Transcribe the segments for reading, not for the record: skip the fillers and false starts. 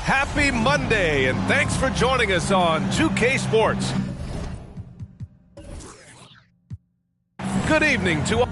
Happy Monday, and thanks for joining us on 2K Sports. Good evening to all.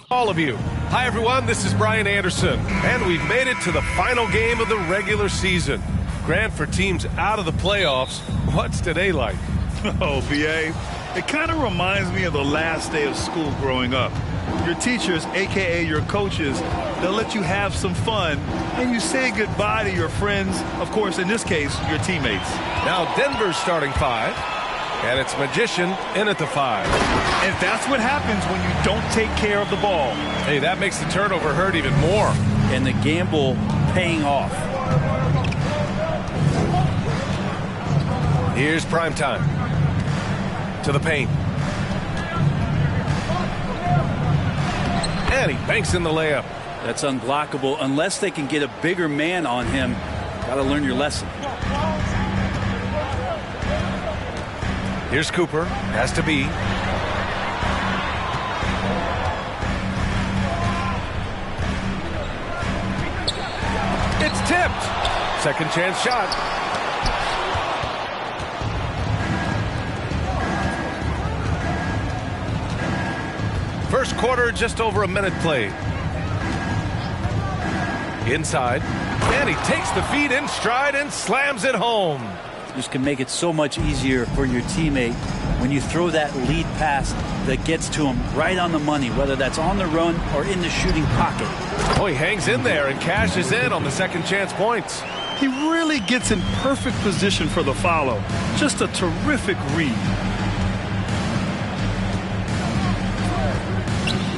All of you. Hi, everyone. This is Brian Anderson, and we've made it to the final game of the regular season. Grant, for teams out of the playoffs, what's today like? Oh, BA, it kind of reminds me of the last day of school growing up. Your teachers, a.k.a. your coaches, they'll let you have some fun, and you say goodbye to your friends, of course, in this case, your teammates. Now Denver's starting five, and it's Magician in at the 5. And that's what happens when you don't take care of the ball. Hey, that makes the turnover hurt even more. And the gamble paying off. Here's prime time. To the paint. And he banks in the layup. That's unblockable unless they can get a bigger man on him. Got to learn your lesson. Here's Cooper. Has to be. It's tipped. Second chance shot. First quarter, just over a minute played. Inside. And he takes the feed in stride and slams it home. This can make it so much easier for your teammate when you throw that lead pass that gets to him right on the money, whether that's on the run or in the shooting pocket. Oh, he hangs in there and cashes in on the second chance points. He really gets in perfect position for the follow. Just a terrific read.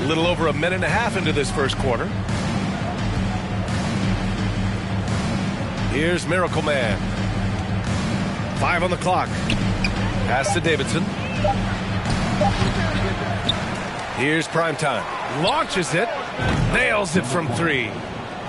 A little over a minute and a half into this first quarter. Here's Miracle Man. 5 on the clock. Pass to Davidson. Here's prime time. Launches it. Nails it from 3.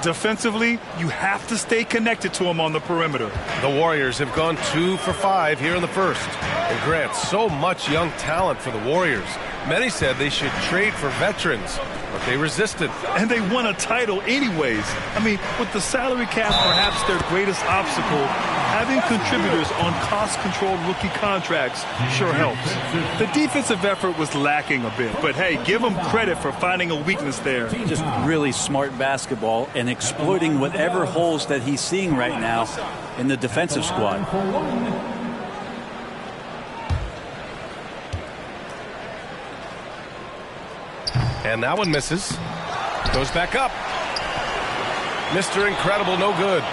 Defensively, you have to stay connected to him on the perimeter. The Warriors have gone 2 for 5 here in the first. And Grant, so much young talent for the Warriors. Many said they should trade for veterans, but they resisted. And they won a title anyways. I mean, with the salary cap perhaps their greatest obstacle, having contributors on cost-controlled rookie contracts sure helps. The defensive effort was lacking a bit, but hey, give them credit for finding a weakness there. Just really smart basketball and exploiting whatever holes that he's seeing right now in the defensive squad. And that one misses. Goes back up. Mr. Incredible, no good.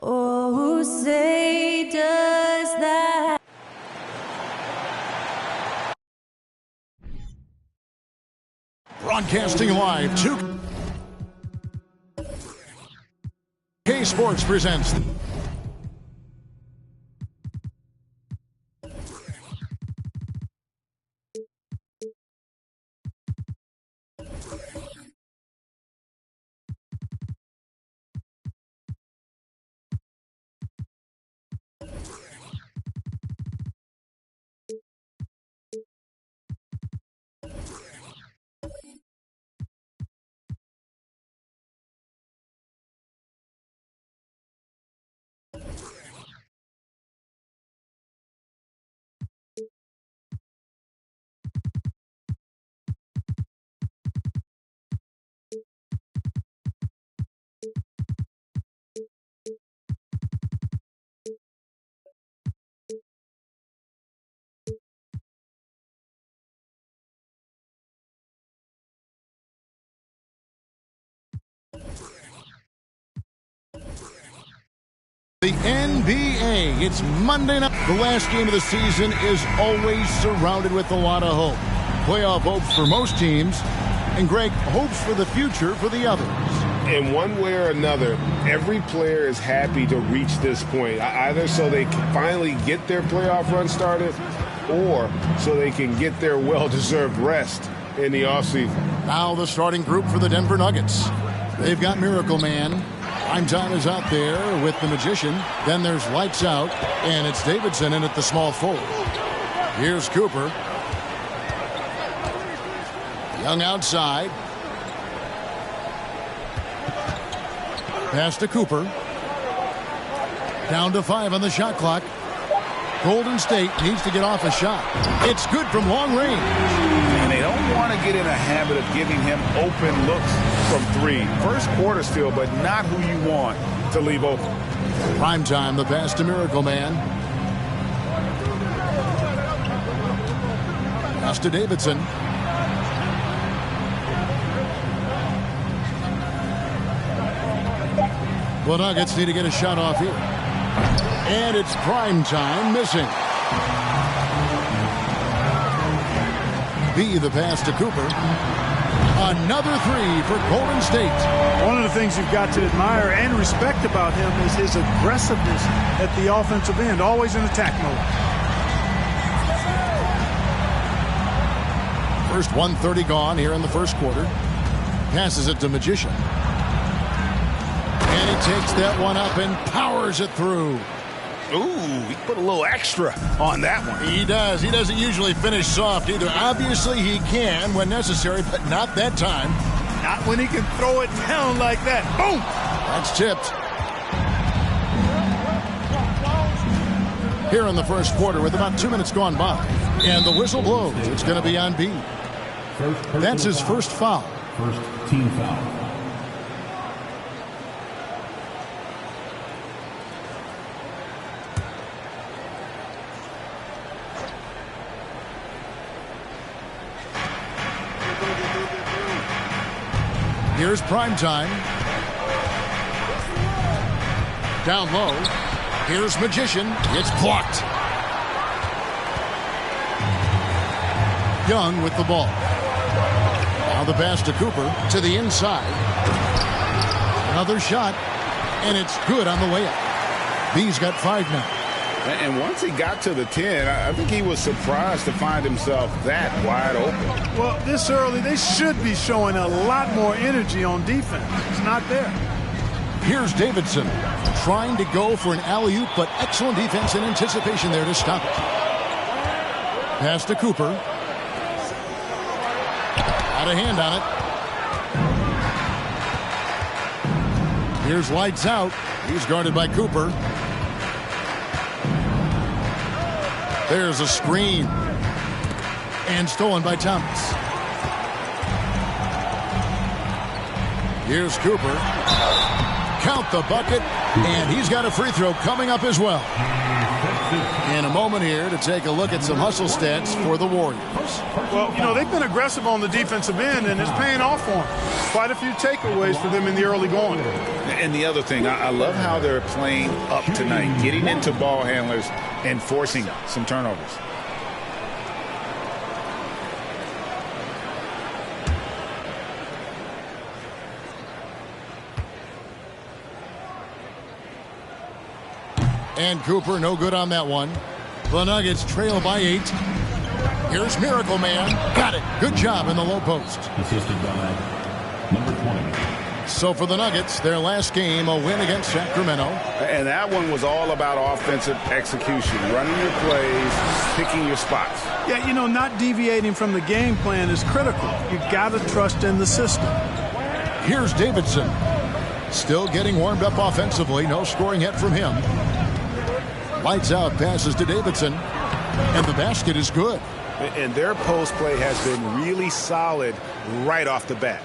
Oh, say does that. Broadcasting live, 2K Sports presents the NBA. It's Monday night. The last game of the season is always surrounded with a lot of hope. Playoff hopes for most teams, and Greg, hopes for the future for the others. In one way or another, every player is happy to reach this point, either so they can finally get their playoff run started or so they can get their well-deserved rest in the offseason. Now the starting group for the Denver Nuggets. They've got Miracle Man. Prime Time is out there with the Magician. Then there's Lights Out, and it's Davidson in at the small forward. Here's Cooper. Young outside. Pass to Cooper. Down to 5 on the shot clock. Golden State needs to get off a shot. It's good from long range. And they don't want to get in a habit of giving him open looks from 3. First quarter still, but not who you want to leave open. Prime Time, the pass to Miracle Man. Pass to Davidson. The Nuggets need to get a shot off here. And it's Prime Time missing. B, the pass to Cooper. Another 3 for Golden State. One of the things you've got to admire and respect about him is his aggressiveness at the offensive end, always in attack mode. First 1:30 gone here in the first quarter. Passes it to Magician. And he takes that one up and powers it through. Ooh, he put a little extra on that one. He does. He doesn't usually finish soft either. Obviously, he can when necessary, but not that time. Not when he can throw it down like that. Boom! That's tipped. Here in the first quarter with about 2 minutes gone by. And the whistle blows. It's going to be on B. That's his first foul. First team foul. Here's Prime Time. Down low. Here's Magician. It's blocked. Young with the ball. Now the pass to Cooper to the inside. Another shot, and it's good on the way up. B's got 5 now. And once he got to the 10, I think he was surprised to find himself that wide open. Well, this early, they should be showing a lot more energy on defense. It's not there. Here's Davidson trying to go for an alley-oop, but excellent defense and anticipation there to stop it. Pass to Cooper. Got a hand on it. Here's Lights Out. He's guarded by Cooper. There's a screen. And stolen by Thomas. Here's Cooper. Count the bucket. And he's got a free throw coming up as well. In a moment here to take a look at some hustle stats for the Warriors. Well, you know, they've been aggressive on the defensive end, and it's paying off for them. Quite a few takeaways for them in the early going. And the other thing, I love how they're playing up tonight, getting into ball handlers and forcing some turnovers. And Cooper, no good on that one. The Nuggets trail by 8. Here's Miracle Man. Got it. Good job in the low post. Assisted by number 20. So for the Nuggets, their last game, a win against Sacramento. And that one was all about offensive execution, running your plays, picking your spots. Yeah, you know, not deviating from the game plan is critical. You got to trust in the system. Here's Davidson. Still getting warmed up offensively. No scoring yet from him. Lights out, passes to Davidson. And the basket is good. And their post play has been really solid right off the bat.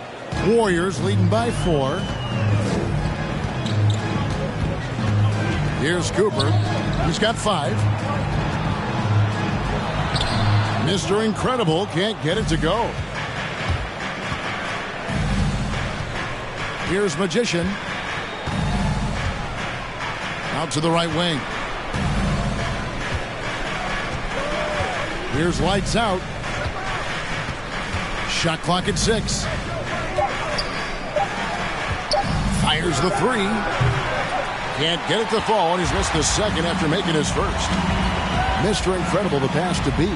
Warriors leading by 4. Here's Cooper. He's got 5. Mr. Incredible can't get it to go. Here's Magician. Out to the right wing. Here's Lights Out. Shot clock at 6. Fires the 3. Can't get it to fall, and he's missed the second after making his first. Mr. Incredible, the pass to B.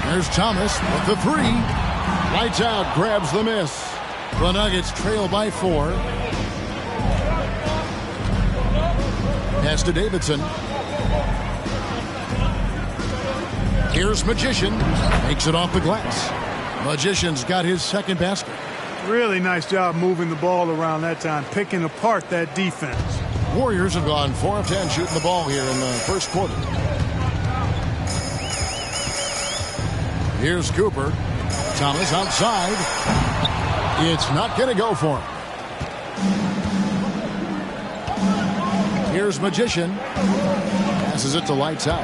There's Thomas with the 3. Lights Out, grabs the miss. The Nuggets trail by 4. Pass to Davidson. Here's Magician. Makes it off the glass. Magician's got his second basket. Really nice job moving the ball around that time, picking apart that defense. Warriors have gone 4 of 10 shooting the ball here in the first quarter. Here's Cooper. Thomas outside. It's not going to go for him. Here's Magician. Passes it to Lights Out.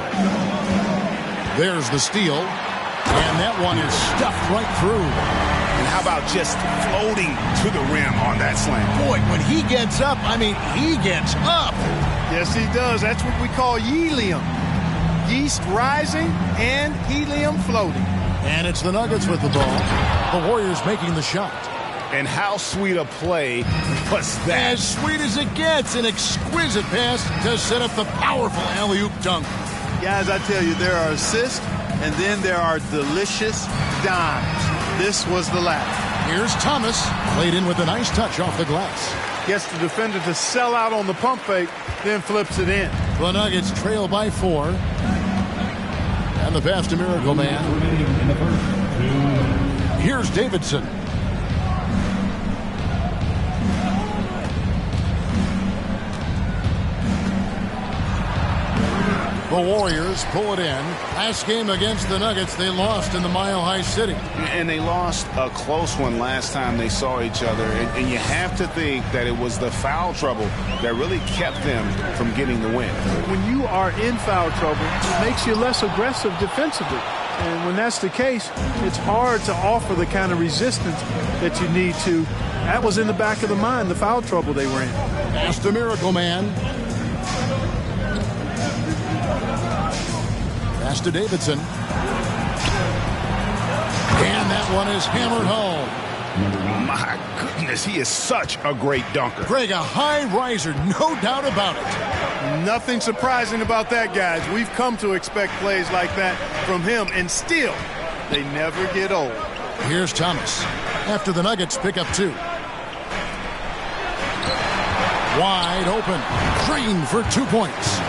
There's the steal. And that one is stuffed right through. And how about just floating to the rim on that slam? Boy, when he gets up, I mean, he gets up. Yes, he does. That's what we call helium. Yeast rising and helium floating. And it's the Nuggets with the ball. The Warriors making the shot. And how sweet a play was that? As sweet as it gets. An exquisite pass to set up the powerful alley-oop dunk. Guys, I tell you, there are assists, and then there are delicious dimes. This was the last. Here's Thomas. Played in with a nice touch off the glass. Gets the defender to sell out on the pump fake, then flips it in. The Nuggets trail by 4. And the pass to Miracle Man. Here's Davidson. The Warriors pull it in. Last game against the Nuggets, they lost in the Mile High City. And they lost a close one last time they saw each other. And you have to think that it was the foul trouble that really kept them from getting the win. When you are in foul trouble, it makes you less aggressive defensively. And when that's the case, it's hard to offer the kind of resistance that you need to. That was in the back of the mind, the foul trouble they were in. Pass to Miracle Man. Pass to Davidson. And that one is hammered home. My goodness, he is such a great dunker. Greg, a high riser, no doubt about it. Nothing surprising about that, guys. We've come to expect plays like that from him, and still, they never get old. Here's Thomas. After the Nuggets pick up 2. Wide open. Green for 2 points.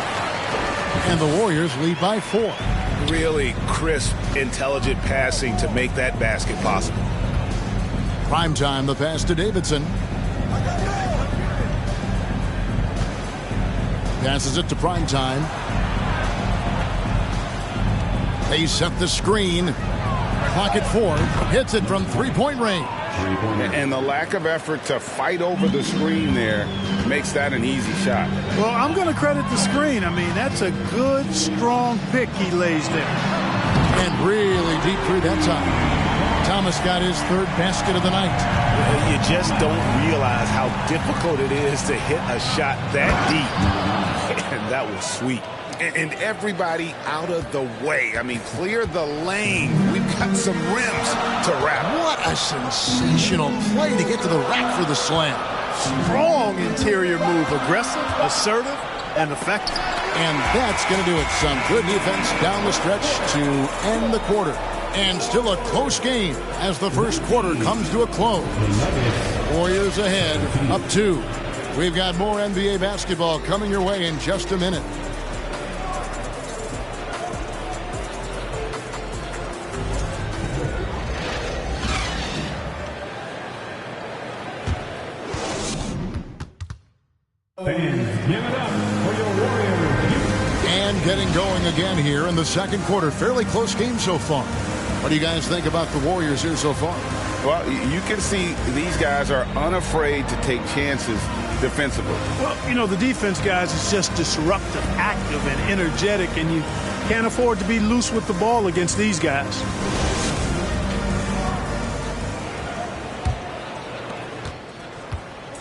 And the Warriors lead by 4. Really crisp, intelligent passing to make that basket possible. Primetime, the pass to Davidson. Passes it to Primetime. They set the screen. Clock at 4. Hits it from three-point range. And the lack of effort to fight over the screen there makes that an easy shot. Well, I'm going to credit the screen. I mean, that's a good, strong pick he lays there. And really deep three that time. Thomas got his third basket of the night. You just don't realize how difficult it is to hit a shot that deep. And that was sweet. And everybody out of the way. I mean, clear the lane. We've got some rims to wrap. What a sensational play to get to the rack for the slam. Strong interior move. Aggressive, assertive, and effective. And that's going to do it. Some good defense down the stretch to end the quarter. And still a close game as the first quarter comes to a close. Warriors ahead, up 2. We've got more NBA basketball coming your way in just a minute. And getting going again here in the second quarter. Fairly close game so far. What do you guys think about the Warriors here so far? Well, you can see these guys are unafraid to take chances defensively. Well, you know, the defense, guys, is just disruptive, active, and energetic, and you can't afford to be loose with the ball against these guys.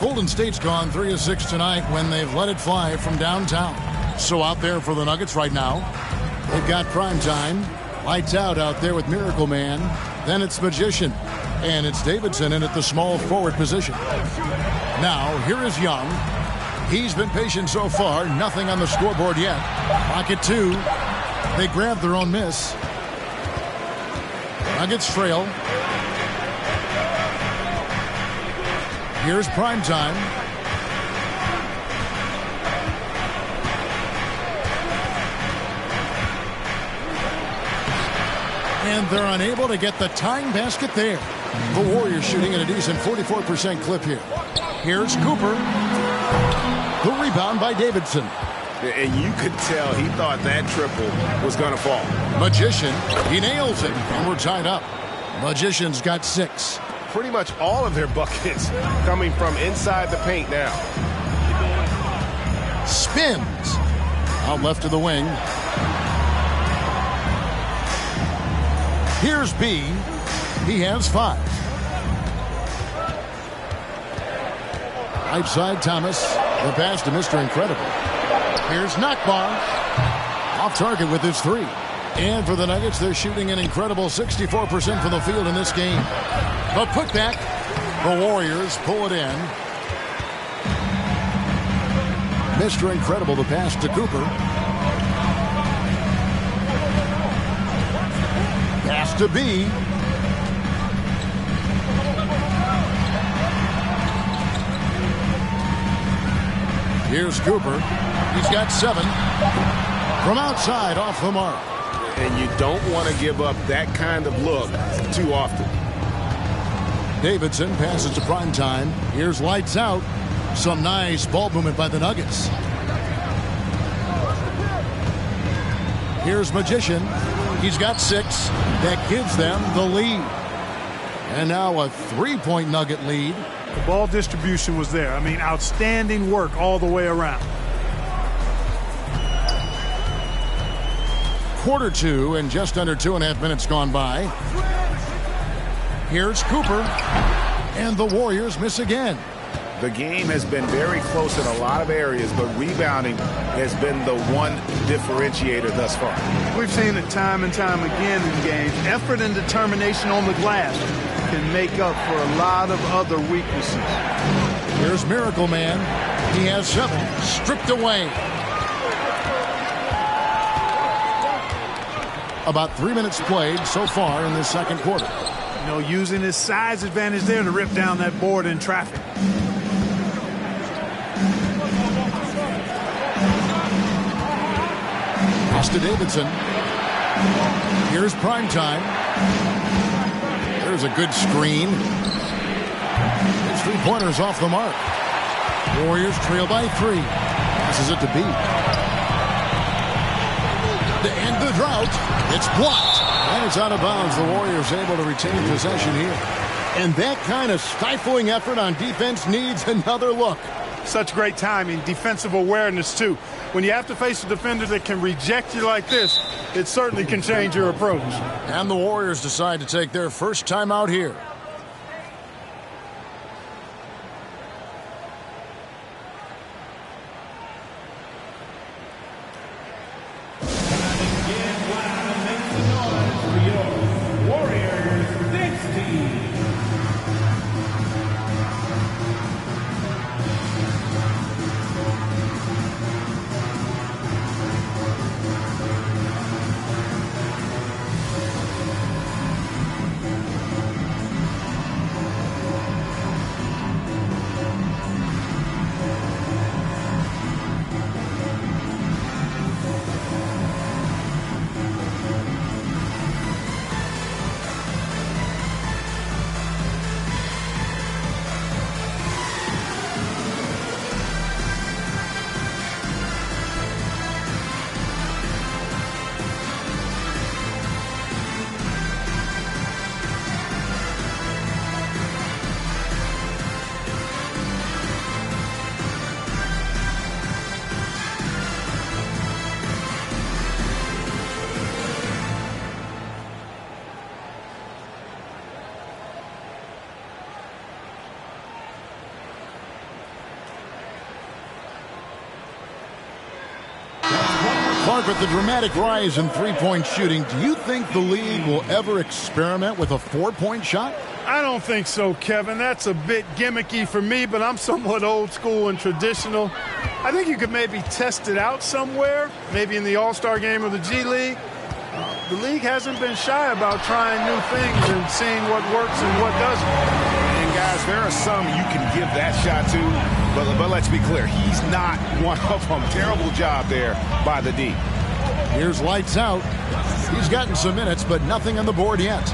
Golden State's gone 3 of 6 tonight when they've let it fly from downtown. So out there for the Nuggets right now, they've got prime time. Lights out there with Miracle Man. Then it's Magician. And it's Davidson in at the small forward position. Now, here is Young. He's been patient so far. Nothing on the scoreboard yet. Clock at 2. They grab their own miss. Nuggets trail. Here's prime time. And they're unable to get the tying basket there. The Warriors shooting at a decent 44% clip here. Here's Cooper. The rebound by Davidson. And you could tell he thought that triple was going to fall. Magician, he nails it. And we're tied up. Magician's got 6. Pretty much all of their buckets coming from inside the paint now. Spins. Out left of the wing. Here's B. He has 5. Right side, Thomas. The pass to Mr. Incredible. Here's Nakbar. Off target with his 3. And for the Nuggets, they're shooting an incredible 64% from the field in this game. But putback, the Warriors pull it in. Mr. Incredible, the pass to Cooper. Pass to B. Here's Cooper. He's got 7. From outside, off the mark. And you don't want to give up that kind of look too often. Davidson passes to prime time. Here's lights out. Some nice ball movement by the Nuggets. Here's Magician. He's got 6. That gives them the lead. And now a 3-point Nugget lead. The ball distribution was there. I mean, outstanding work all the way around. Quarter 2 and just under 2.5 minutes gone by. Here's Cooper. And the Warriors miss again. The game has been very close in a lot of areas, but rebounding has been the one differentiator thus far. We've seen it time and time again in games. Effort and determination on the glass can make up for a lot of other weaknesses. Here's Miracle Man. He has 7. Stripped away. About 3 minutes played so far in this second quarter. You know, using his size advantage there to rip down that board in traffic. Pass to Davidson. Here's prime time. There's a good screen. His 3-pointers off the mark. Warriors trail by 3. Passes it to B. to end the drought. It's blocked. And it's out of bounds. The Warriors able to retain possession here. And that kind of stifling effort on defense needs another look. Such great timing, defensive awareness, too. When you have to face a defender that can reject you like this, it certainly can change your approach. And the Warriors decide to take their first time out here. Clark, with the dramatic rise in three-point shooting, do you think the league will ever experiment with a four-point shot? I don't think so, Kevin. That's a bit gimmicky for me, but I'm somewhat old school and traditional. I think you could maybe test it out somewhere, maybe in the All-Star game or the G League. The league hasn't been shy about trying new things and seeing what works and what doesn't. And guys, there are some you can give that shot to, but let's be clear, he's not one of them. Terrible job there by the D. Here's lights out. He's gotten some minutes, but nothing on the board yet.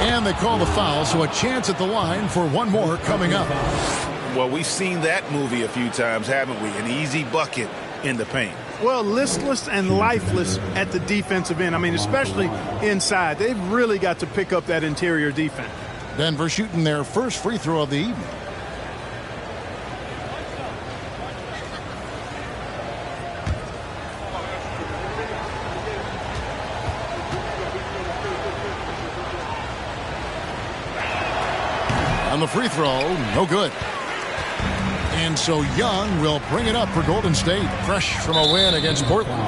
And they call the foul, so a chance at the line for one more coming up. Well, we've seen that movie a few times, haven't we? An easy bucket in the paint. Well, listless and lifeless at the defensive end. I mean, especially inside. They've really got to pick up that interior defense. Denver shooting their first free throw of the evening. On the free throw, no good. And so Young will bring it up for Golden State, fresh from a win against Portland.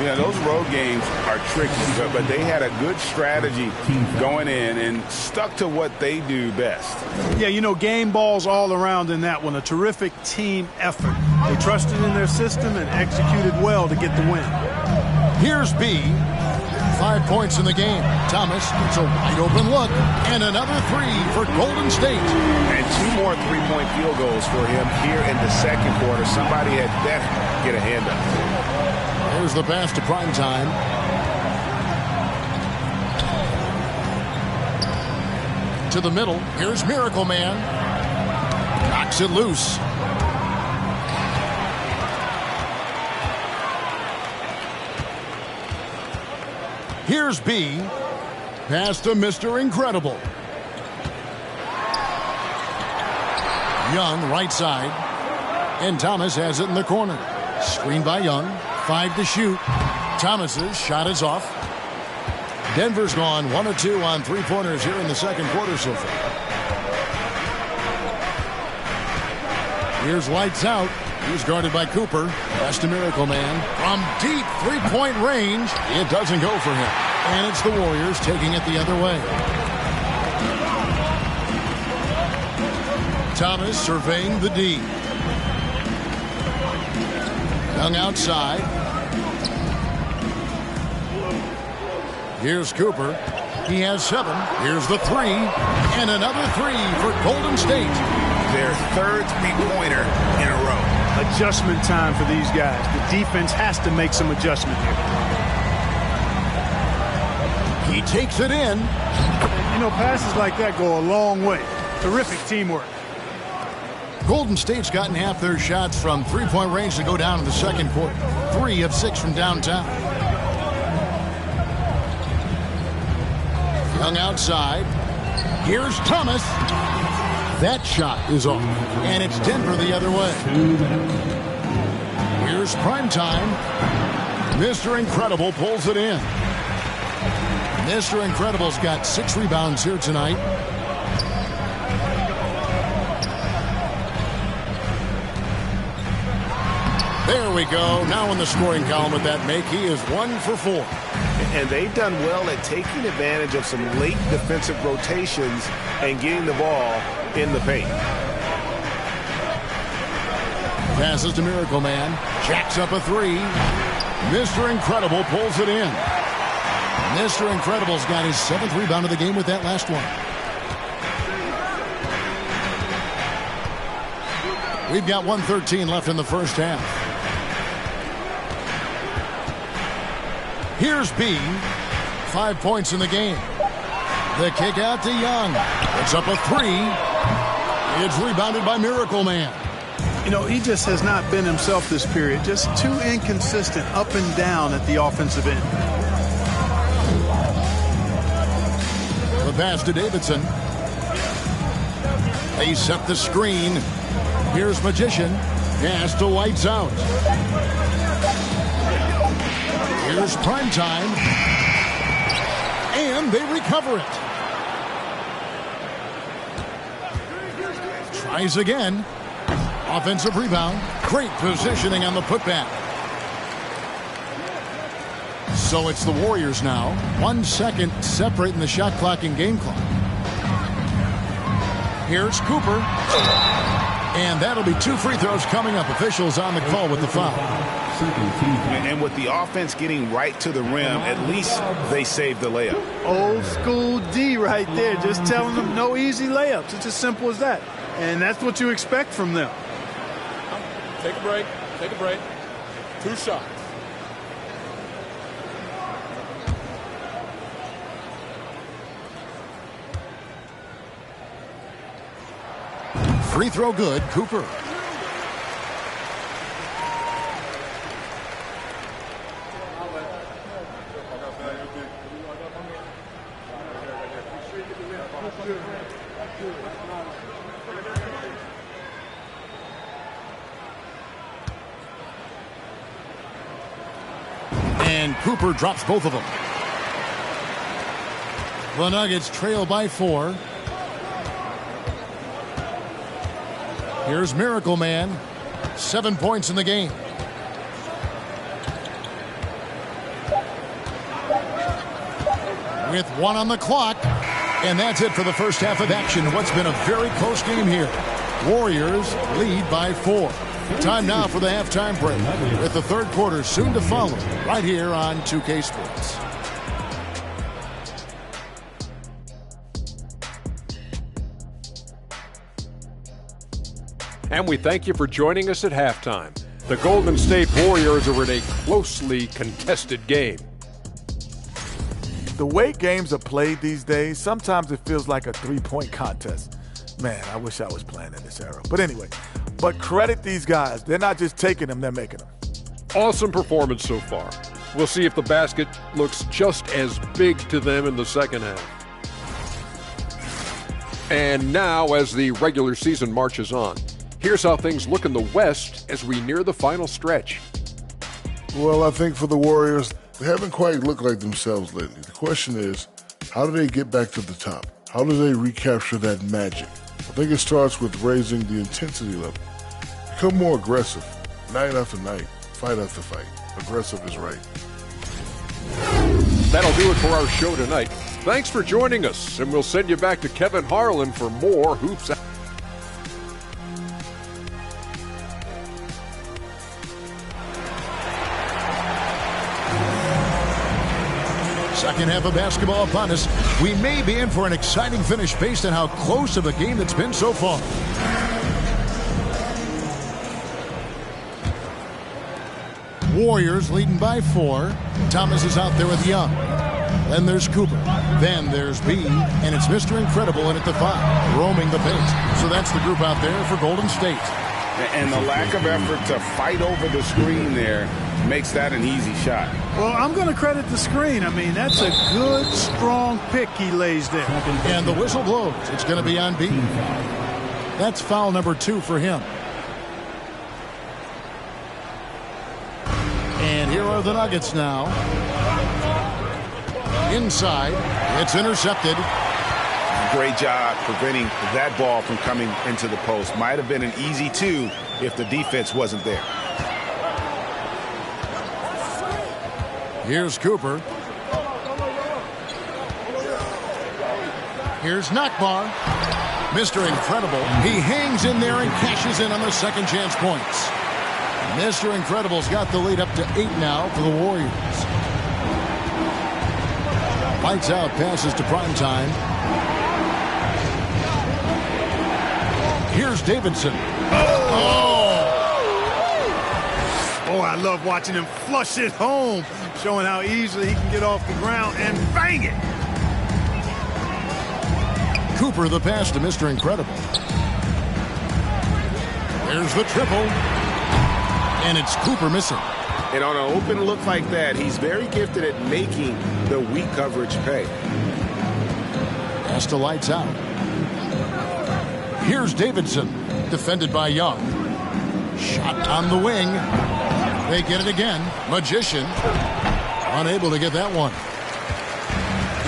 Yeah, those road games are tricky, but they had a good strategy going in and stuck to what they do best. Yeah, you know, game balls all around in that one. A terrific team effort. They trusted in their system and executed well to get the win. Here's B. 5 points in the game. Thomas gets a wide open look. And another three for Golden State. And two more three-point field goals for him here in the second quarter. Somebody had better get a hand up. Here's the pass to Primetime. To the middle. Here's Miracle Man. Knocks it loose. Here's B. Pass to Mr. Incredible. Young, right side. And Thomas has it in the corner. Screened by Young. 5 to shoot. Thomas's shot is off. Denver's gone 1 of 2 on three-pointers here in the second quarter so far. Here's lights out. He's guarded by Cooper. Pass to Miracle Man. From deep three-point range, it doesn't go for him. And it's the Warriors taking it the other way. Thomas surveying the D. Young outside. Here's Cooper. He has 7. Here's the 3. And another 3 for Golden State. Their third three-pointer in a row. Adjustment time for these guys. The defense has to make some adjustment here. He takes it in. You know, passes like that go a long way. Terrific teamwork. Golden State's gotten half their shots from three-point range to go down in the second quarter. 3 of 6 from downtown. Young outside. Here's Thomas. That shot is off. And it's Denver the other way. Here's Primetime. Mr. Incredible pulls it in. Mr. Incredible's got 6 rebounds here tonight. There we go. Now in the scoring column with that make, he is 1 for 4. And they've done well at taking advantage of some late defensive rotations and getting the ball in the paint. Passes to Miracle Man. Jacks up a 3. Mr. Incredible pulls it in. Mr. Incredible's got his 7th rebound of the game with that last one. We've got 1:13 left in the first half. Here's B. 5 points in the game. The kick out to Young. It's up a 3. It's rebounded by Miracle Man. You know, he just has not been himself this period. Just too inconsistent up and down at the offensive end. The pass to Davidson. They set the screen. Here's Magician. Pass to Lights Out. Here's Primetime. And they recover it. Tries again. Offensive rebound. Great positioning on the putback. So it's the Warriors now. 1 second separating the shot clock and game clock. Here's Cooper. And that'll be 2 free throws coming up. Officials on the call with the foul. And with the offense getting right to the rim, at least they saved the layup. Old school D right there. Just telling them no easy layups. It's as simple as that. And that's what you expect from them. Take a break. Take a break. 2 shots. Free throw good. Cooper. And Cooper drops both of them. The Nuggets trail by 4. Here's Miracle Man. 7 points in the game. With 1 on the clock. And that's it for the first half of action. What's been a very close game here. Warriors lead by 4. Time now for the halftime break, with the third quarter soon to follow, right here on 2K Sports. And we thank you for joining us at halftime. The Golden State Warriors are in a closely contested game. The way games are played these days, sometimes it feels like a 3-point contest. Man, I wish I was playing in this era. But anyway, but credit these guys. They're not just taking them, they're making them. Awesome performance so far. We'll see if the basket looks just as big to them in the second half. And now, as the regular season marches on, here's how things look in the West as we near the final stretch. Well, I think for the Warriors, they haven't quite looked like themselves lately. The question is, how do they get back to the top? How do they recapture that magic? I think it starts with raising the intensity level. Become more aggressive, night after night, fight after fight. Aggressive is right. That'll do it for our show tonight. Thanks for joining us, and we'll send you back to Kevin Harlan for more Hoops. Second half of basketball upon us. We may be in for an exciting finish based on how close of a game it's been so far. Warriors leading by 4. Thomas is out there with Young. Then there's Cooper. Then there's B. And it's Mr. Incredible in at the 5, roaming the paint. So that's the group out there for Golden State. And the lack of effort to fight over the screen there makes that an easy shot. Well, I'm going to credit the screen. I mean, that's a good, strong pick he lays there. And the whistle blows. It's going to be on B. That's foul number 2 for him. And here are the Nuggets now. Inside. It's intercepted. Great job preventing that ball from coming into the post. Might have been an easy 2 if the defense wasn't there. Here's Cooper. Here's Nakbar. Mr. Incredible. He hangs in there and cashes in on the second chance points. Mr. Incredible's got the lead up to 8 now for the Warriors. Lights out, passes to Primetime. Here's Davidson. Oh, I love watching him flush it home, showing how easily he can get off the ground and bang it. Cooper the pass to Mr. Incredible. There's the triple. And it's Cooper missing. And on an open look like that, he's very gifted at making the weak coverage pay. Pass to lights out. Here's Davidson, defended by Young. Shot on the wing. They get it again. Magician, unable to get that one.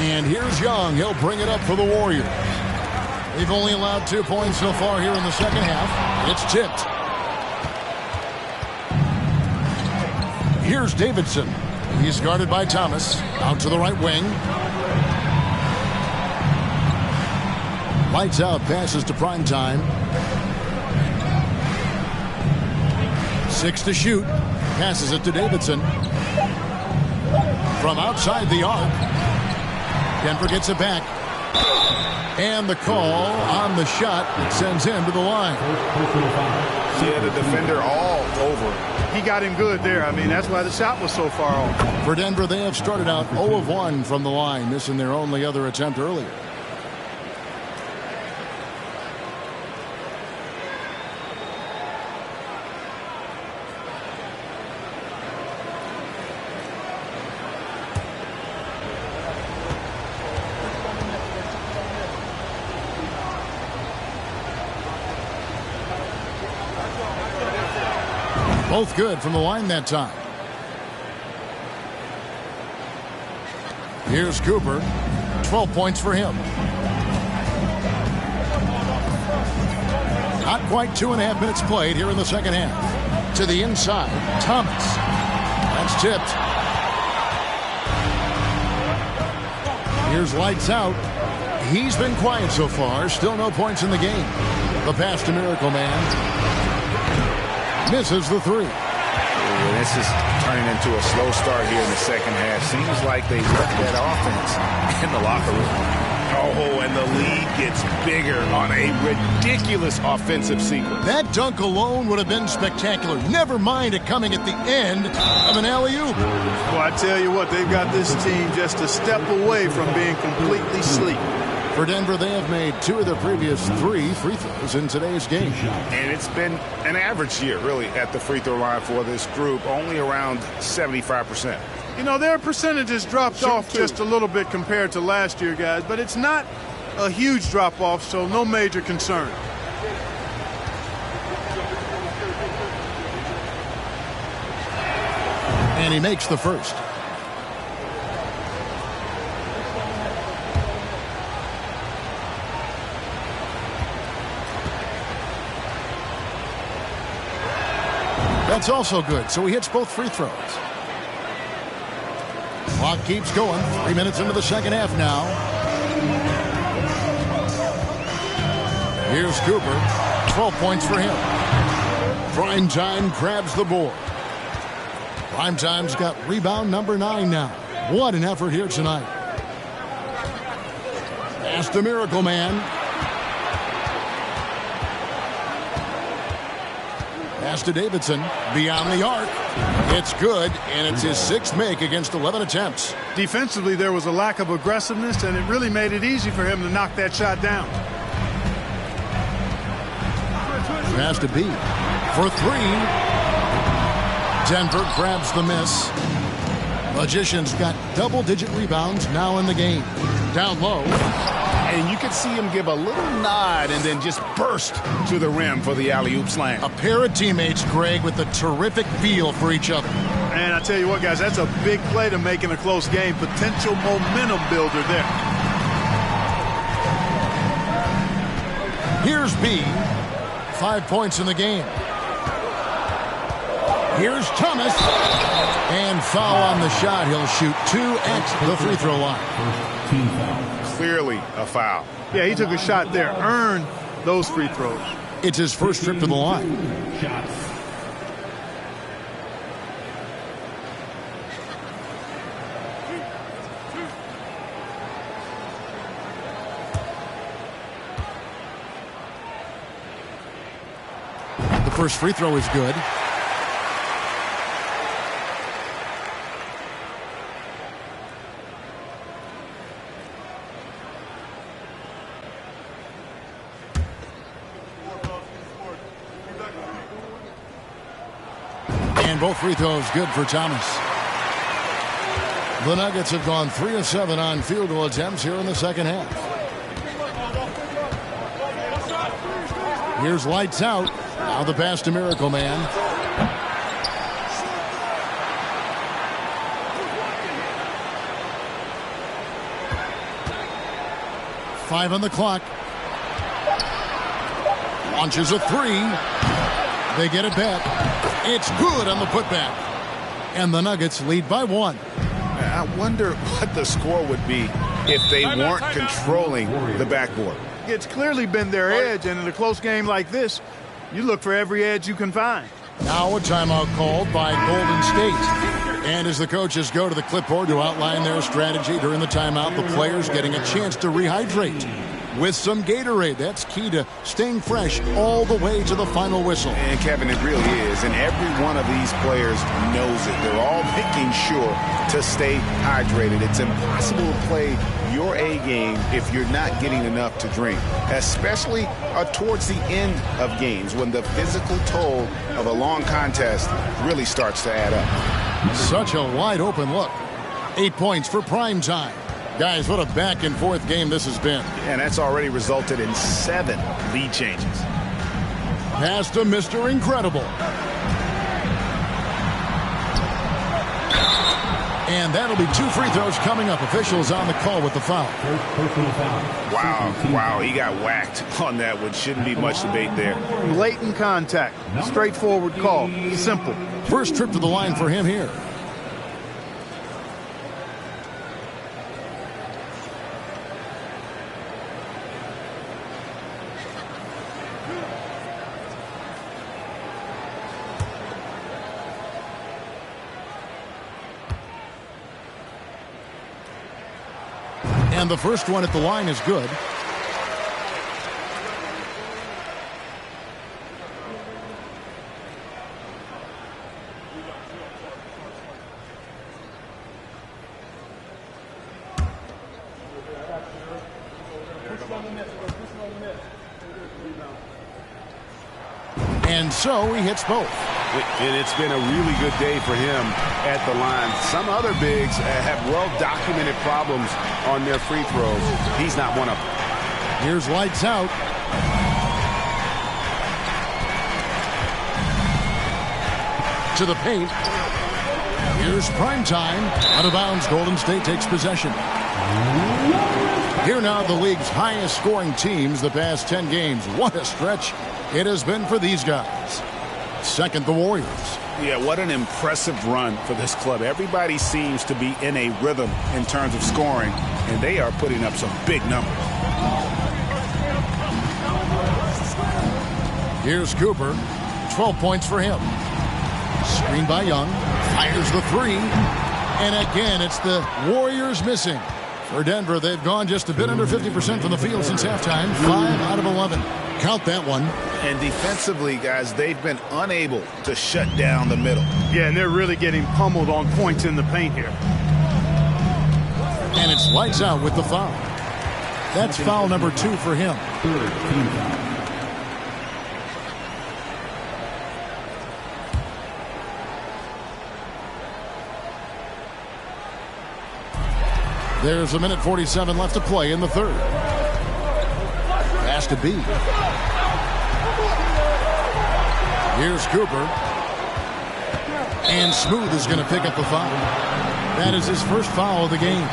And here's Young. He'll bring it up for the Warriors. They've only allowed 2 points so far here in the second half. It's tipped. Here's Davidson. He's guarded by Thomas. Out to the right wing. Lights out, passes to Primetime. 6 to shoot. Passes it to Davidson. From outside the arc. Denver gets it back. And the call on the shot that sends him to the line. Yeah, the defender all over. He got him good there. I mean, that's why the shot was so far off. For Denver, they have started out 0 of 1 from the line, missing their only other attempt earlier. Both good from the line that time. Here's Cooper. 12 points for him. Not quite 2.5 minutes played here in the second half. To the inside. Thomas. That's tipped. Here's lights out. He's been quiet so far. Still no points in the game. The pass to Miracle Man. Misses the 3. This is turning into a slow start here in the second half. Seems like they left that offense in the locker room. Oh, and the lead gets bigger on a ridiculous offensive sequence. That dunk alone would have been spectacular. Never mind it coming at the end of an alley-oop. Well, I tell you what, they've got this team just a step away from being completely asleep. For Denver, they have made 2 of their previous 3 free throws in today's game. And it's been an average year, really, at the free throw line for this group, only around 75%. You know, their percentages dropped off just a little bit compared to last year, guys, but it's not a huge drop-off, so no major concern. And he makes the first. That's also good, so he hits both free throws. Clock keeps going. 3 minutes into the second half now. Here's Cooper. 12 points for him. Primetime grabs the board. Primetime's got rebound number 9 now. What an effort here tonight. Pass the Miracle Man. Pass to Davidson. Beyond the arc. It's good, and it's his 6th make against 11 attempts. Defensively, there was a lack of aggressiveness, and it really made it easy for him to knock that shot down. Pass to B. for three. Denver grabs the miss. Magician's got double-digit rebounds now in the game. Down low. And you could see him give a little nod and then just burst to the rim for the alley-oop slam. A pair of teammates, Greg, with a terrific feel for each other. And I tell you what, guys, that's a big play to make in a close game. Potential momentum builder there. Here's B. 5 points in the game. Here's Thomas. And foul on the shot. He'll shoot 2 at the free throw line. Clearly a foul. Yeah, he took a shot there. Earned those free throws. It's his first trip to the line. The first free throw is good. And both free throws good for Thomas. The Nuggets have gone 3 of 7 on field goal attempts here in the second half. Here's lights out. Now the pass to Miracle Man. Five on the clock. Launches a three. They get it back. It's good on the putback. And the Nuggets lead by 1. I wonder what the score would be if they weren't controlling the backboard. It's clearly been their edge, and in a close game like this, you look for every edge you can find. Now a timeout called by Golden State. And as the coaches go to the clipboard to outline their strategy during the timeout, the players getting a chance to rehydrate with some Gatorade. That's key to staying fresh all the way to the final whistle. And Kevin, it really is. And every one of these players knows it. They're all making sure to stay hydrated. It's impossible to play your A game if you're not getting enough to drink, especially towards the end of games when the physical toll of a long contest really starts to add up. Such a wide open look. 8 points for prime time. Guys, what a back and forth game this has been. And that's already resulted in 7 lead changes. Pass to Mr. Incredible. And that'll be 2 free throws coming up. Officials on the call with the foul. Wow, he got whacked on that one. Shouldn't be much debate there. Blatant contact. Straightforward call. Simple. First trip to the line for him here. And the first one at the line is good. And so he hits both. And it's been a really good day for him at the line. Some other bigs have well-documented problems on their free throws. He's not one of them. Here's lights out. To the paint. Here's prime time. Out of bounds, Golden State takes possession. Here now the league's highest scoring teams the past 10 games. What a stretch it has been for these guys. Second, the Warriors. Yeah, what an impressive run for this club. Everybody seems to be in a rhythm in terms of scoring, and they are putting up some big numbers. Here's Cooper. 12 points for him. Screen by Young. Fires the three. And again, it's the Warriors missing. For Denver, they've gone just a bit under 50% from the field since halftime. 5 out of 11. Count that one. And defensively, guys, they've been unable to shut down the middle. Yeah, and they're really getting pummeled on points in the paint here. And it's lights out with the foul. That's foul number 2 for him. There's a minute 47 left to play in the third. Has to be. Here's Cooper. And Smooth is going to pick up the foul. That is his first foul of the game.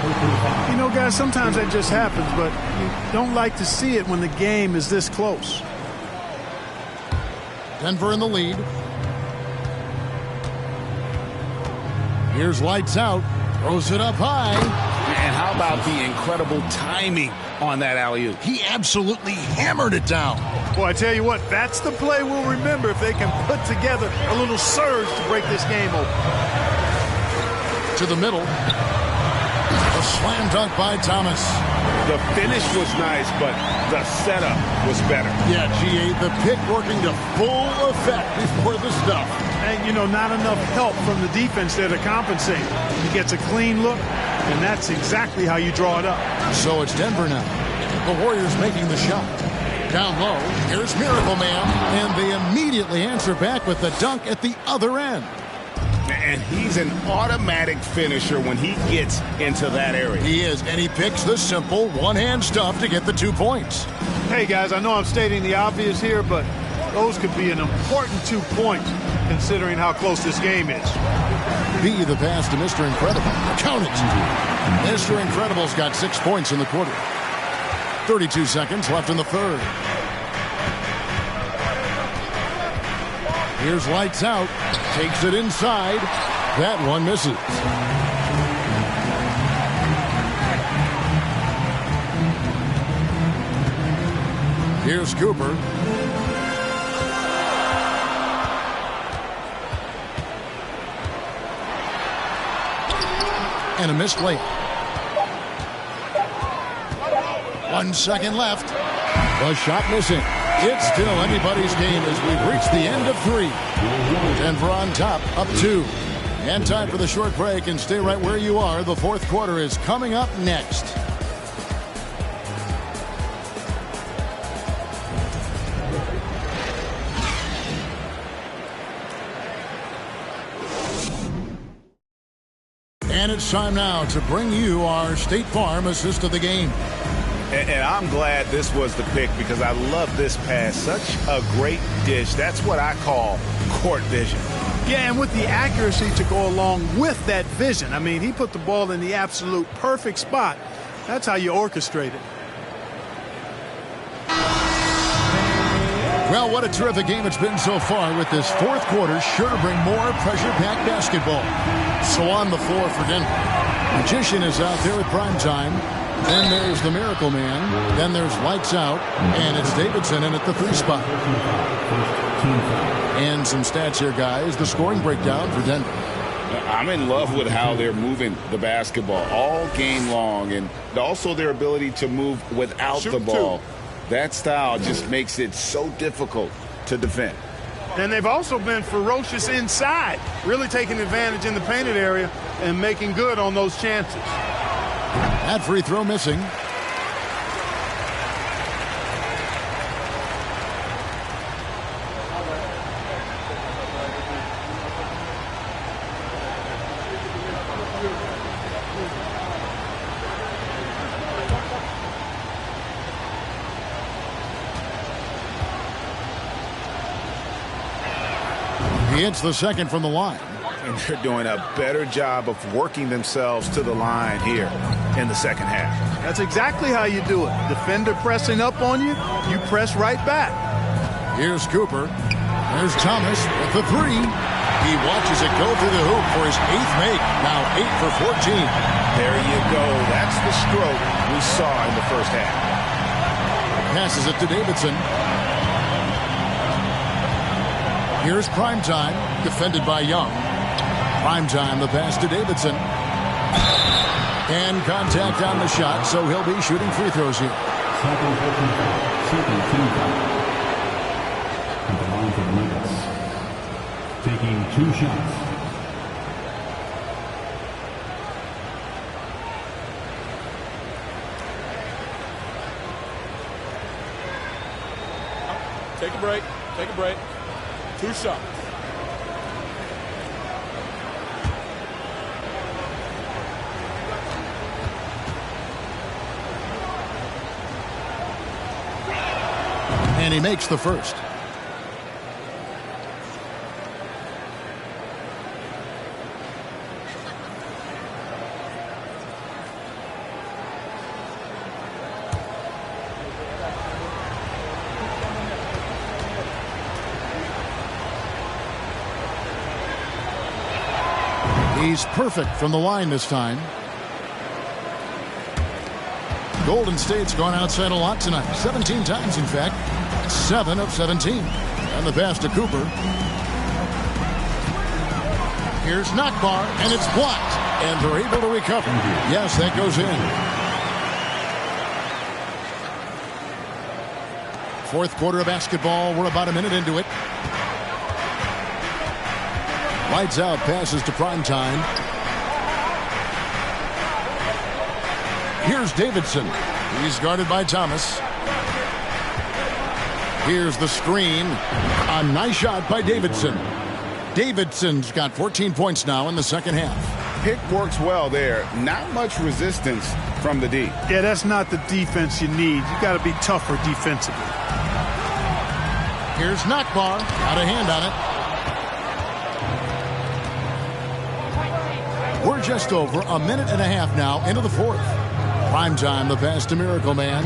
You know, guys, sometimes that just happens, but you don't like to see it when the game is this close. Denver in the lead. Here's lights out. Throws it up high. And how about the incredible timing on that alley-oop? He absolutely hammered it down. Boy, I tell you what, that's the play we'll remember if they can put together a little surge to break this game open. To the middle. A slam dunk by Thomas. The finish was nice, but the setup was better. Yeah, G8, the pick working to full effect before the stuff. And, you know, not enough help from the defense there to compensate. He gets a clean look, and that's exactly how you draw it up. So it's Denver now. The Warriors making the shot. Down low, here's Miracle Man, and they immediately answer back with the dunk at the other end. And he's an automatic finisher when he gets into that area. He is, and he picks the simple one-hand stuff to get the 2 points. Hey, guys, I know I'm stating the obvious here, but those could be an important 2 points considering how close this game is. B, the pass to Mr. Incredible. Count it. Mr. Incredible's got 6 points in the quarter. 32 seconds left in the third. Here's lights out. Takes it inside. That one misses. Here's Cooper. And a missed layup. 1 second left. The shot missing. It's still anybody's game as we've reached the end of 3. Denver on top, up 2. And time for the short break, and stay right where you are. The fourth quarter is coming up next. And it's time now to bring you our State Farm assist of the game. And I'm glad this was the pick because I love this pass. Such a great dish. That's what I call court vision. Yeah, and with the accuracy to go along with that vision. I mean, he put the ball in the absolute perfect spot. That's how you orchestrate it. Well, what a terrific game it's been so far, with this fourth quarter sure to bring more pressure-packed basketball. So on the floor for Denver. Magician is out there at prime time. Then there's the Miracle Man. Then there's lights out. And it's Davidson in at the 3 spot. And some stats here, guys. The scoring breakdown for Denver. I'm in love with how they're moving the basketball all game long, and also their ability to move without the ball. That style just makes it so difficult to defend. And they've also been ferocious inside, really taking advantage in the painted area and making good on those chances. That free throw missing. He hits the second from the line. And they're doing a better job of working themselves to the line here in the second half. That's exactly how you do it. Defender pressing up on you, you press right back. Here's Cooper. There's Thomas with the 3. He watches it go through the hoop for his 8th make. Now 8 for 14. There you go. That's the stroke we saw in the first half. Passes it to Davidson. Here's Primetime, defended by Young. Primetime, the pass to Davidson. And contact on the shot, so he'll be shooting free throws here. Second team foul. At the line for the Nuggets. Taking 2 shots. Take a break. Take a break. 2 shots. And he makes the first. He's perfect from the line this time. Golden State's gone outside a lot tonight. 17 times, in fact. 7 of 17. And the pass to Cooper. Here's Nakbar, and it's blocked. And they're able to recover. Yes, that goes in. Fourth quarter of basketball. We're about a minute into it. Lights out, passes to Primetime. Here's Davidson. He's guarded by Thomas. Here's the screen. A nice shot by Davidson. Davidson's got 14 points now in the second half. Pick works well there. Not much resistance from the D. Yeah, that's not the defense you need. You got to be tougher defensively. Here's Nakbar. Got a hand on it. We're just over a minute and a half now into the fourth. Primetime, the pass to Miracle Man.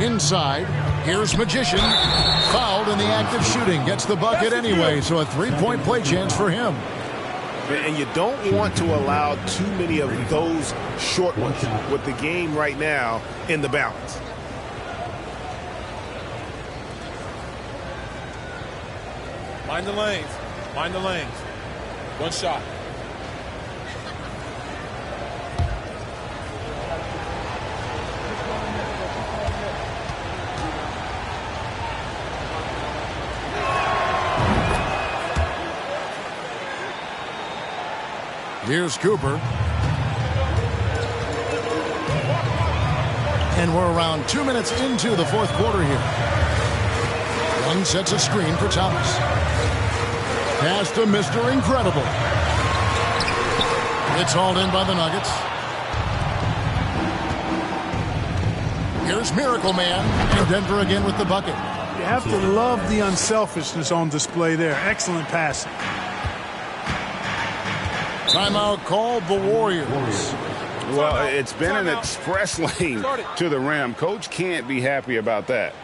Inside, here's Magician. Fouled in the act of shooting. Gets the bucket anyway, so a three-point play chance for him. And you don't want to allow too many of those short ones with the game right now in the balance. Mind the lanes. Mind the lanes. One shot. Here's Cooper. And we're around 2 minutes into the fourth quarter here. Young sets a screen for Thomas. Pass to Mr. Incredible. It's hauled in by the Nuggets. Here's Miracle Man. And Denver again with the bucket. You have to love the unselfishness on display there. Excellent passing. Timeout called the Warriors. Well, it's been an express lane to the rim. Coach can't be happy about that.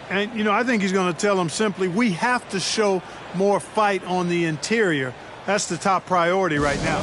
And, you know, I think he's going to tell them simply, we have to show more fight on the interior. That's the top priority right now.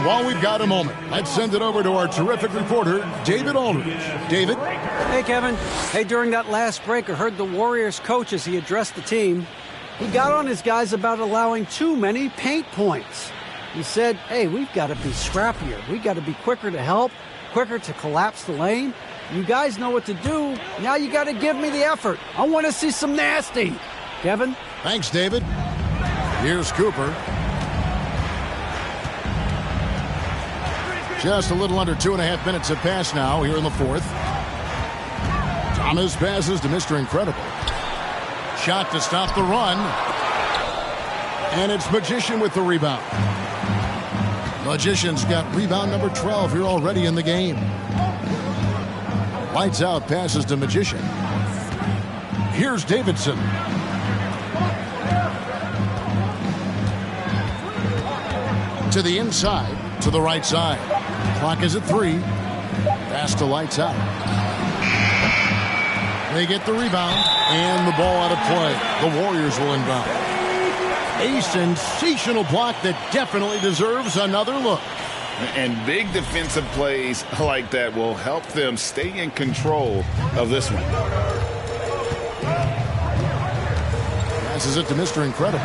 While we've got a moment, let's send it over to our terrific reporter, David Aldridge. David? Hey, Kevin. Hey, during that last break, I heard the Warriors coach as he addressed the team. He got on his guys about allowing too many paint points. He said, hey, we've got to be scrappier. We've got to be quicker to help, quicker to collapse the lane. You guys know what to do. Now you got to give me the effort. I want to see some nasty. Kevin? Thanks, David. Here's Cooper. Just a little under 2.5 minutes have passed now here in the fourth. Thomas passes to Mr. Incredible. Shot to stop the run. And it's Magician with the rebound. Magician's got rebound number 12 here already in the game. Lights out, passes to Magician. Here's Davidson. To the inside, to the right side. Clock is at 3. Pass to Lights Out. They get the rebound, and the ball out of play. The Warriors will inbound. A sensational block that definitely deserves another look. And big defensive plays like that will help them stay in control of this one. Passes it to Mr. Incredible.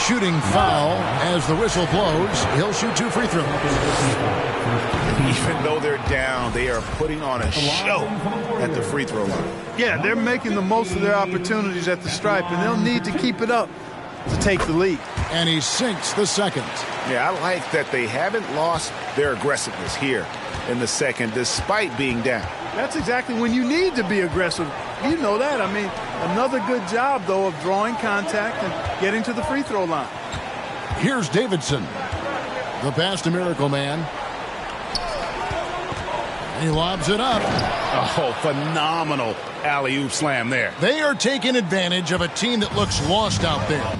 Shooting foul as the whistle blows. He'll shoot 2 free throws. Even though they're down, they are putting on a show at the free throw line. Yeah, they're making the most of their opportunities at the stripe, and they'll need to keep it up to take the lead. And he sinks the second. Yeah, I like that they haven't lost their aggressiveness here in the second, despite being down. That's exactly when you need to be aggressive. You know that. I mean, another good job, though, of drawing contact and getting to the free throw line. Here's Davidson. The pass to Miracle Man. He lobs it up. Oh, phenomenal alley-oop slam there. They are taking advantage of a team that looks lost out there.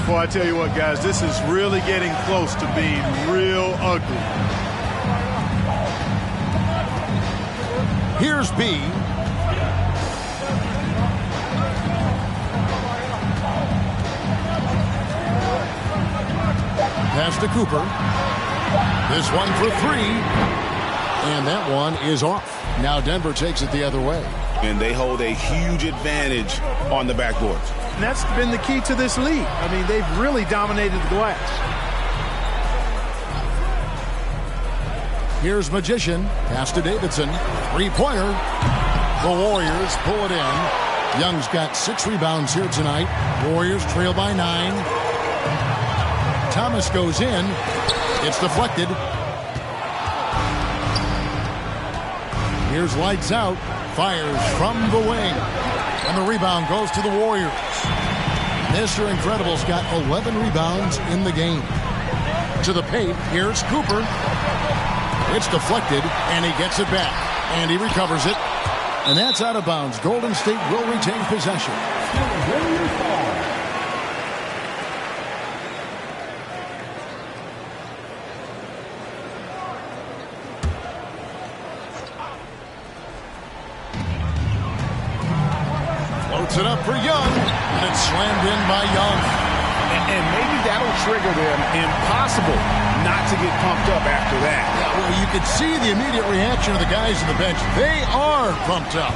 Well, I tell you what, guys, this is really getting close to being real ugly. Here's B. Pass to Cooper. This one for 3. And that one is off. Now Denver takes it the other way. And they hold a huge advantage on the backboard. And that's been the key to this lead. I mean, they've really dominated the glass. Here's Magician. Pass to Davidson. 3-pointer. The Warriors pull it in. Young's got 6 rebounds here tonight. Warriors trail by 9. Thomas goes in. It's deflected. Here's Lights Out. Fires from the wing. And the rebound goes to the Warriors. Mr. Incredible's got 11 rebounds in the game. To the paint, here's Cooper. It's deflected, and he gets it back. And he recovers it. And that's out of bounds. Golden State will retain possession. Floats it up for Young, and it's slammed in by Young. And maybe that'll trigger them. Impossible not to get pumped up after that. Yeah, well, you could see the immediate reaction of the guys on the bench. They are pumped up.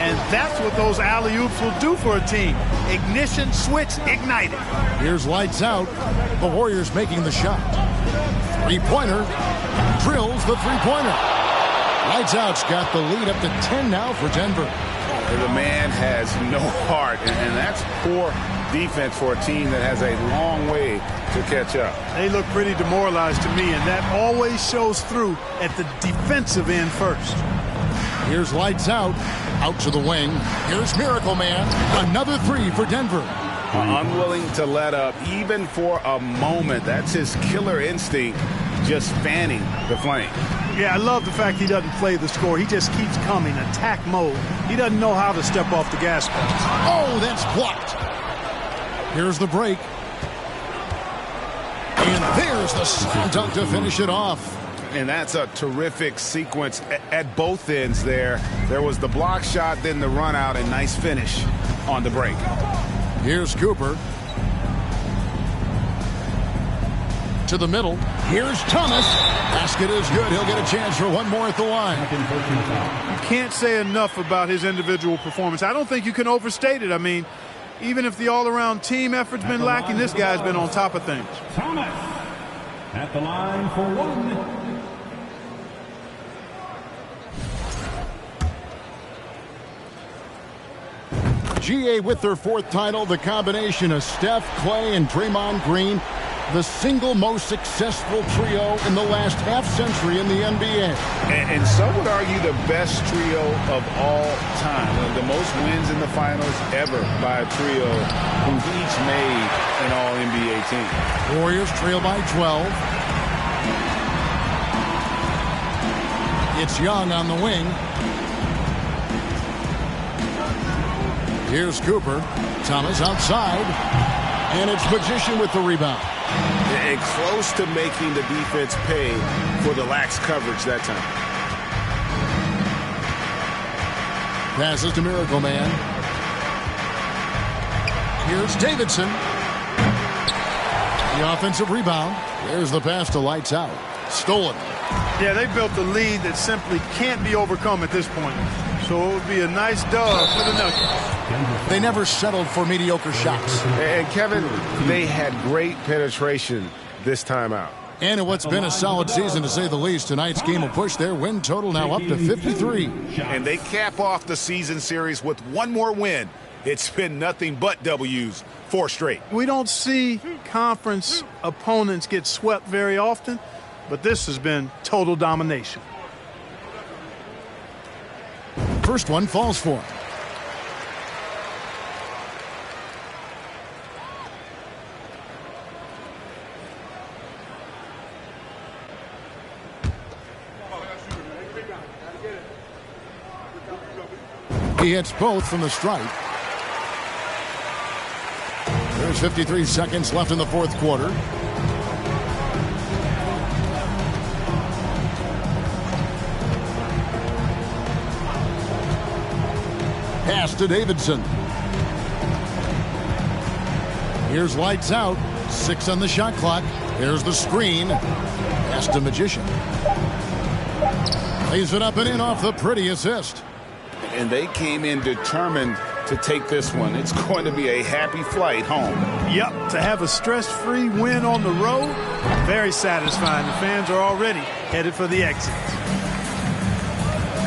And that's what those alley-oops will do for a team. Ignition, switch, ignited. Here's Lights Out. The Warriors making the shot. 3-pointer. Drills the 3-pointer. Lights Out's got the lead up to 10 now for Denver. The man has no heart, and that's poor defense for a team that has a long way to catch up. They look pretty demoralized to me, and that always shows through at the defensive end first. Here's Lights Out. Out to the wing. Here's Miracle Man. Another 3 for Denver. Unwilling to let up even for a moment. That's his killer instinct, just fanning the flame. Yeah, I love the fact he doesn't play the score. He just keeps coming, attack mode. He doesn't know how to step off the gas pedal. Oh, that's blocked. Here's the break. And there's the slam dunk to finish it off. And that's a terrific sequence at both ends there. There was the block shot, then the run out, and nice finish on the break. Here's Cooper. to the middle. Here's Thomas. Basket is good. He'll get a chance for one more at the line. You can't say enough about his individual performance. I don't think you can overstate it. I mean, even if the all-around team effort's been lacking, this guy's been on top of things. Thomas at the line for one. GA with their fourth title, the combination of Steph, Clay, and Draymond Green, the single most successful trio in the last half-century in the NBA. And some would argue the best trio of all time. The most wins in the finals ever by a trio who've each made an All-NBA team. Warriors trail by 12. It's Young on the wing. Here's Cooper. Thomas outside. And it's Magician with the rebound. And close to making the defense pay for the lax coverage that time. Passes to Miracle Man. Here's Davidson. The offensive rebound. There's the pass to Lights Out. Stolen. Yeah, they built a lead that simply can't be overcome at this point. So it would be a nice dub for the Nuggets. They never settled for mediocre shots. And Kevin, they had great penetration this time out. And in what's been a solid season, to say the least, tonight's game will push their win total now up to 53. And they cap off the season series with one more win. It's been nothing but W's, 4 straight. We don't see conference opponents get swept very often, but this has been total domination. First one falls for him. He hits both from the stripe. There's 53 seconds left in the fourth quarter. Pass to Davidson. Here's Lights Out. 6 on the shot clock. There's the screen. Pass to Magician. Lays it up and in off the pretty assist. And they came in determined to take this one. It's going to be a happy flight home. Yep, to have a stress-free win on the road, very satisfying. The fans are already headed for the exit.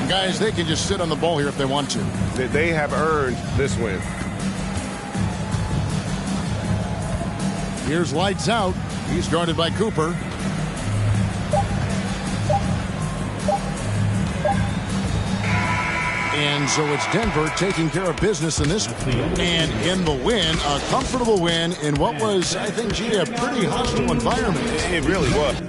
Guys, they can just sit on the ball here if they want to. They have earned this win. Here's Lights Out. He's guarded by Cooper. And so it's Denver taking care of business in this one. And in the win, a comfortable win in what was, I think, a pretty hostile environment. It really was.